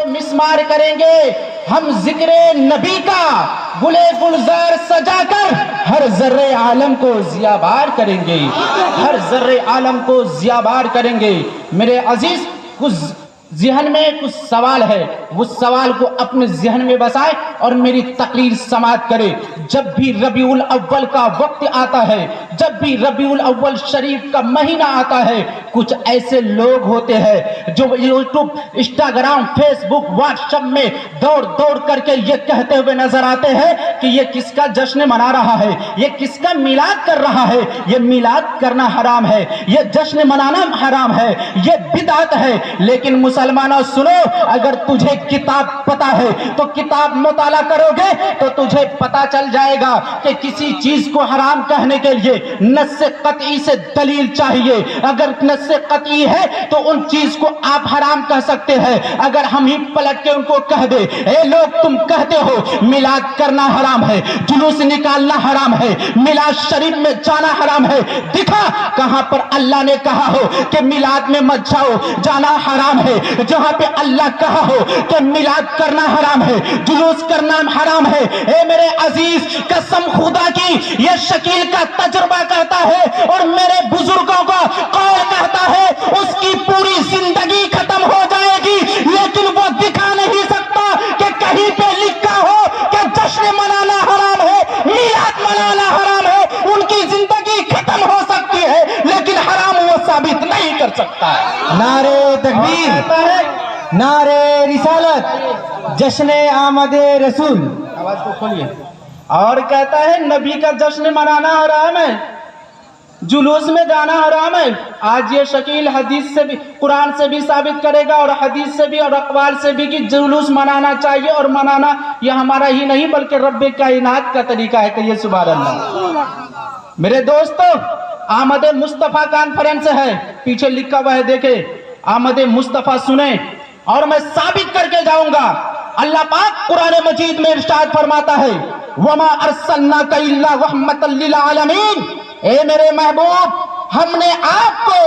مسمار کریں گے، ہم ذکر نبی کا گلے گلزار سجا کر ہر ذرے عالم کو ضیابار کریں گے، ہر ذرے عالم کو ضیابار کریں گے۔ میرے عزیز، کچھ ذہن میں کچھ سوال ہے، وہ سوال کو اپنے ذہن میں بسائے اور میری تقریر سماعت کرے۔ جب بھی ربیع الاول کا وقت آتا ہے، جب بھی ربیع الاول شریف کا مہینہ آتا ہے، کچھ ایسے لوگ ہوتے ہیں جو یوٹیوب، انسٹاگرام، فیس بک، واٹس ایپ میں دوڑ دوڑ کر کے یہ کہتے ہوئے نظر آتے ہیں کہ یہ کس کا جشن منا رہا ہے، یہ کس کا میلاد کر رہا ہے۔ یہ میلاد کرنا حرام ہے، یہ جشن منانا حرام ہے، یہ بدعت ہے۔ لیکن مسلمانوں سنو، اگر تجھے کتاب پتا ہے تو کتاب مطالعہ کرو گے تو تجھے پتا چل جائے گا کہ کسی چیز کو حرام کہنے کے لیے نص قطعی سے دلیل چاہیے۔ اگر نص قطعی ہے تو ان چیز کو آپ حرام کہہ سکتے ہیں۔ اگر ہم ہی پلٹ کے ان کو کہہ دے، اے لوگ تم کہتے ہو میلاد کرنا حرام ہے، جلوس نکالنا حرام ہے، میلاد شریف میں جانا حرام ہے، دکھا کہاں پر اللہ نے کہا ہو کہ میلاد میں مت جاؤ، جانا حرام ہے۔ جہاں پہ اللہ کہا ہو کہ میلاد کرنا حرام ہے، جلوس کرنا حرام ہے۔ اے میرے عزیز، قسم خدا کی یہ شکیل کا تجربہ کہتا ہے اور میرے بزرگوں کا قول کہتا ہے، اس کی پوری زندگی ختم ہو جائے گی لیکن وہ دکھا نہیں سکتا کہ کہیں پہ لکھا ہو کہ جشن منانا حرام ہے، میلاد منانا حرام ہے۔ ان کی زندگی ختم ہو سکتی ہے لیکن حرام وہ ثابت نہیں کر سکتا ہے۔ نعرے تکبیر، نعرے رسالت، جشن آمد رسول۔ آواز کو کھولیے۔ اور کہتا ہے نبی کا جشن منانا حرام ہے، جلوس میں جانا حرام ہے۔ آج یہ شکیل حدیث سے بھی، قرآن سے بھی ثابت کرے گا اور حدیث سے بھی اور اقوال سے بھی کہ جلوس منانا چاہیے، اور منانا یہ ہمارا ہی نہیں بلکہ رب کائنات کا طریقہ ہے کہ یہ سبحان اللہ۔ میرے دوستو، آمد مصطفیٰ کانفرنس ہے، پیچھے لکھا ہوا ہے، دیکھیں آمد مصطفیٰ سنیں اور میں ثابت کر کے جاؤں گا۔ اللہ پاک قرآن مجید میں ارشاد فرماتا ہے، وَمَا أَرْسَلْنَاكَ إِلَّا رَحْمَةً لِّلْعَالَمِينَ، اے میرے محبوب، ہم نے آپ کو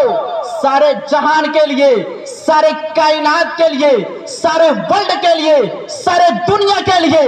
سارے جہان کے لیے، سارے کائنات کے لیے، سارے ورلڈ کے لیے، سارے دنیا کے لیے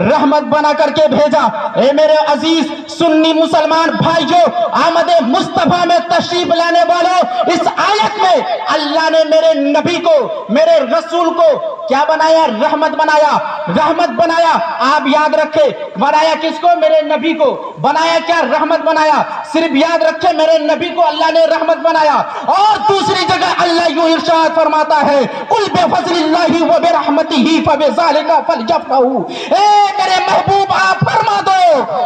رحمت بنا کر کے بھیجا۔ اے میرے عزیز سنی مسلمان بھائیوں، آمد مصطفیٰ میں تشریف لانے والوں، اس آیت میں اللہ نے میرے نبی کو، میرے رسول کو کیا بنایا؟ رحمت بنایا، رحمت بنایا۔ آپ یاد رکھے، بنایا کس کو؟ میرے نبی کو۔ بنایا کیا؟ رحمت بنایا۔ صرف یاد رکھے، میرے نبی کو اللہ نے رحمت بنایا۔ اور دوسری جگہ اللہ یوں ارشاد فرماتا ہے، قُلْ بِفَضْلِ اللَّهِ وَبِرَحْمَتِهِ فَبِذَلِكَ فَلْيَفْرَحُوا۔ اے میرے محبوب، آپ فرما دو،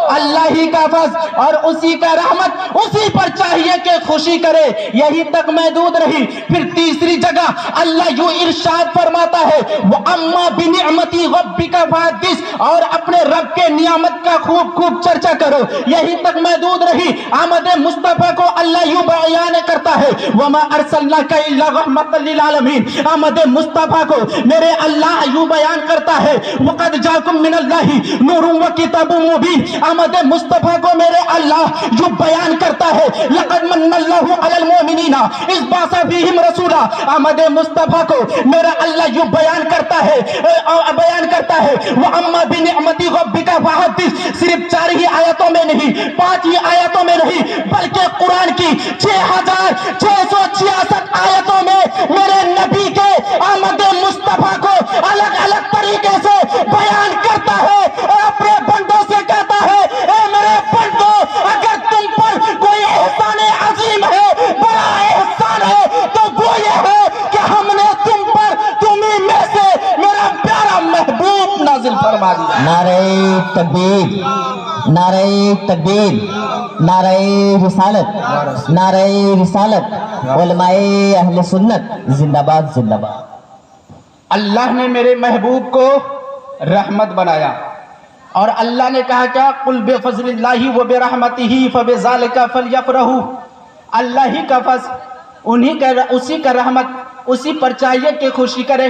اللہ ہی کا فضل اور اسی کا رحمت، اسی پر چاہیے کہ خوشی کرے۔ یہی تک محدود رہی، پھر تیسری جگہ اللہ یوں ارشاد فرماتا ہے، وَأَمَّا بِنِعْمَتِ رَبِّكَ فَحَدِّثْ، اور اپنے رب کے نعمت کا خوب خوب چرچا کرو۔ یہی تک محدود رہی، آمد مصطفیٰ کو اللہ یوں بیان کرتا ہے، وَمَا أَرْسَلْنَاكَ إِلَّا رَحْمَةً لِّلْعَالَمِينَ۔ آمد مصطفیٰ کو میرے اللہ یوں بیان کرتا ہے، وَقَدْ جَاءَكُم مِّنَ اللَّهِ نُورٌ وَكِتَابٌ مُّبِينٌ۔ آمد مصطفیٰ کو میرے اللہ یوں بیان کرتا ہے، لَقَدْ مَنَّ اللَّهُ عَلَى الْمُؤْمِنِينَ إِذْ بَعَثَ فِيهِمْ رَسُولًا۔ آمد مصطفیٰ کو میرا اللہ یوں بیان کرتا ہے، وَأَمَّا بِنِعْمَتِ رَبِّكَ فَحَدِّثْ۔ صرف 4 ہی آیتوں میں نہیں، 5 ہی آیتوں میں نہیں، بلکہ قرآن کی 6666 آیتوں میں میرے نبی کے آمد مصطفیٰ کو الگ الگ طریقے سے بیان کرتا ہے اور اپنے بندوں سے کہتا ہے، اے میرے بندوں، اگر تم پر کوئی احسان عظیم ہے، بڑا احسان ہے، تو وہ یہ ہے کہ ہم نے تم پر تمہیں میں سے میرا پیارا محبوب نازل فرما دیا۔ نعرہ تکبیر، نعرہ تکبیر، نعرہ رسالت، نعرہ رسالت، علماء اہل سنت زندہ باد، زندہ باد۔ اللہ نے میرے محبوب کو رحمت بنایا اور اللہ نے کہا کیا؟ قُلْ بِفَضْلِ اللَّهِ وَبِرَحْمَتِهِ فَبِذَلِكَ فَلْيَفْرَحُوا۔ اللہ ہی کا فضل، اسی کا رحمت، اسی پر چاہیے کہ خوشی کرے۔